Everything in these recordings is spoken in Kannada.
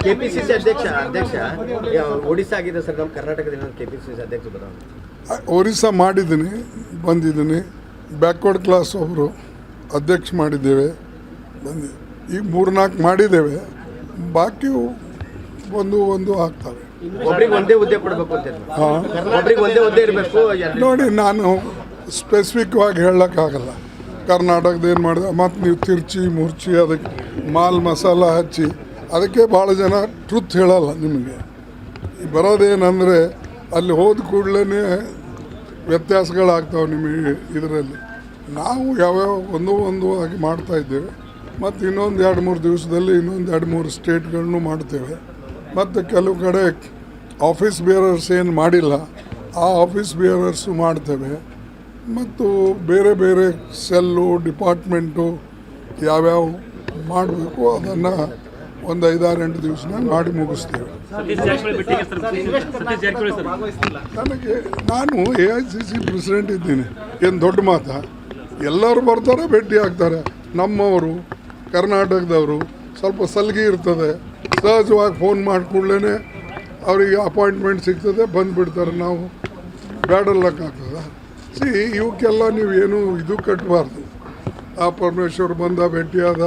ಕೆಪಿಸಿಸಿ ಅಧ್ಯಕ್ಷ ಒಡಿಶಾ ಆಗಿದೆ ಸರ್. ನಮ್ಮ ಕರ್ನಾಟಕದಿಂದ ಕೆಪಿಸಿಸಿ ಅಧ್ಯಕ್ಷ ಬದಲಾವಣೆ ಒರಿಸ್ಸಾ ಮಾಡಿದ್ದೀನಿ, ಬಂದಿದ್ದೀನಿ. ಬ್ಯಾಕ್ವರ್ಡ್ ಕ್ಲಾಸ್ ಒಬ್ಬರು ಅಧ್ಯಕ್ಷ ಮಾಡಿದ್ದೇವೆ, ಬಂದಿದೆ. ಈಗ 3-4 ಮಾಡಿದ್ದೇವೆ, ಬಾಕಿ ಒಂದು ಆಗ್ತವೆ. ಒಬ್ರಿಗೆ ಒಂದೇ ಹುದ್ದೆ ಕೊಡಬೇಕು ಅಂತ ಒಬ್ರಿಗೆ ಒಂದೇ ಹುದ್ದೆ ಇರಬೇಕು. ನೋಡಿ, ನಾನು ಸ್ಪೆಸಿಫಿಕ್ ಆಗಿ ಹೇಳೋಕ್ಕಾಗಲ್ಲ. ಕರ್ನಾಟಕದ ಏನು ಮಾಡಿದೆ, ಮತ್ತು ನೀವು ತಿರ್ಚಿ ಮುರ್ಚಿ ಅದಕ್ಕೆ ಮಾಲ್ ಮಸಾಲ ಹಚ್ಚಿ ಅದಕ್ಕೆ ಭಾಳ ಜನ ಟ್ರುತ್ ಹೇಳಲ್ಲ. ನಿಮಗೆ ಬರೋದೇನೆಂದರೆ ಅಲ್ಲಿ ಹೋದ ಕೂಡಲೇ ವ್ಯತ್ಯಾಸಗಳಾಗ್ತಾವೆ ನಿಮಗೆ. ಇದರಲ್ಲಿ ನಾವು ಯಾವ್ಯಾವ ಒಂದು ಆಗಿ ಮಾಡ್ತಾಯಿದ್ದೇವೆ. ಮತ್ತು ಇನ್ನೊಂದು 2-3 ದಿವಸದಲ್ಲಿ ಇನ್ನೊಂದು 2-3 ಸ್ಟೇಟ್ಗಳನ್ನು ಮಾಡ್ತೇವೆ. ಮತ್ತು ಕೆಲವು ಕಡೆ ಆಫೀಸ್ ಬೇರರ್ಸ್ ಏನು ಮಾಡಿಲ್ಲ, ಆ ಆಫೀಸ್ ಬೇರರ್ಸು ಮಾಡ್ತೇವೆ. ಮತ್ತು ಬೇರೆ ಬೇರೆ ಸೆಲ್ಲು ಡಿಪಾರ್ಟ್ಮೆಂಟು ಯಾವ್ಯಾವ ಮಾಡಬೇಕು ಅದನ್ನು ಒಂದು 5-6-8 ದಿವಸನಾಗ ಮಾಡಿ ಮುಗಿಸ್ತೇವೆ. ನಾನು AICC ಪ್ರೆಸಿಡೆಂಟ್ ಇದ್ದೀನಿ. ಏನು ದೊಡ್ಡ ಮಾತಾ? ಎಲ್ಲರೂ ಬರ್ತಾರೆ, ಭೇಟಿ ಆಗ್ತಾರೆ. ನಮ್ಮವರು ಕರ್ನಾಟಕದವರು ಸ್ವಲ್ಪ ಸಲಿಗೆ ಇರ್ತದೆ, ಸಹಜವಾಗಿ ಫೋನ್ ಮಾಡಿ ಕೂಡಲೇ ಅವರಿಗೆ ಅಪಾಯಿಂಟ್ಮೆಂಟ್ ಸಿಗ್ತದೆ, ಬಂದುಬಿಡ್ತಾರೆ. ನಾವು ಬ್ಯಾಡಲ್ಲಕ್ಕಾಗ್ತದ? ಇವಕ್ಕೆಲ್ಲ ನೀವೇನು ಇದು ಕಟ್ಟಬಾರ್ದು. ಆ ಪರಮೇಶ್ವರ್ ಬಂದ ಭೇಟಿಯಾದ,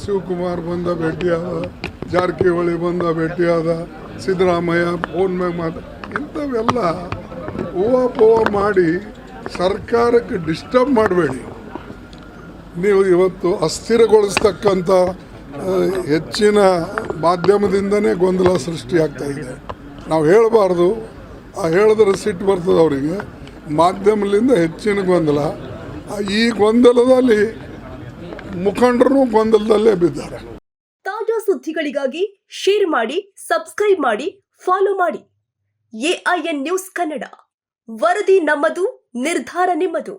ಶಿವಕುಮಾರ್ ಬಂದ ಭೇಟಿಯಾದ, ಜಾರಕಿಹೊಳಿ ಬಂದ ಭೇಟಿಯಾದ, ಸಿದ್ದರಾಮಯ್ಯ ಫೋನ್ ಮ್ಯಾಗ ಇಂಥವೆಲ್ಲ ಹೂವ ಮಾಡಿ ಸರ್ಕಾರಕ್ಕೆ ಡಿಸ್ಟರ್ಬ್ ಮಾಡಬೇಡಿ. ನೀವು ಇವತ್ತು ಅಸ್ಥಿರಗೊಳಿಸ್ತಕ್ಕಂಥ ಹೆಚ್ಚಿನ ಮಾಧ್ಯಮದಿಂದನೇ ಗೊಂದಲ ಸೃಷ್ಟಿಯಾಗ್ತಾ ಇದೆ. ನಾವು ಹೇಳಬಾರ್ದು, ಹೇಳಿದ್ರೆ ಸಿಟ್ಟು ಬರ್ತದೆ ಅವರಿಗೆ. ಮಾಧ್ಯಮದಿಂದ ಹೆಚ್ಚಿನ ಗೊಂದಲ. ಈ ಗೊಂದಲದಲ್ಲಿ ಮುಖಂಡರು ಗೊಂದಲದಲ್ಲೇ ಬಿದ್ದಾರೆ. ತಾಜಾ ಸುದ್ದಿಗಳಿಗಾಗಿ ಶೇರ್ ಮಾಡಿ, ಸಬ್ಸ್ಕ್ರೈಬ್ ಮಾಡಿ, ಫಾಲೋ ಮಾಡಿ. AIN ನ್ಯೂಸ್ ಕನ್ನಡ, ವರದಿ ನಮ್ಮದು, ನಿರ್ಧಾರ ನಿಮ್ಮದು.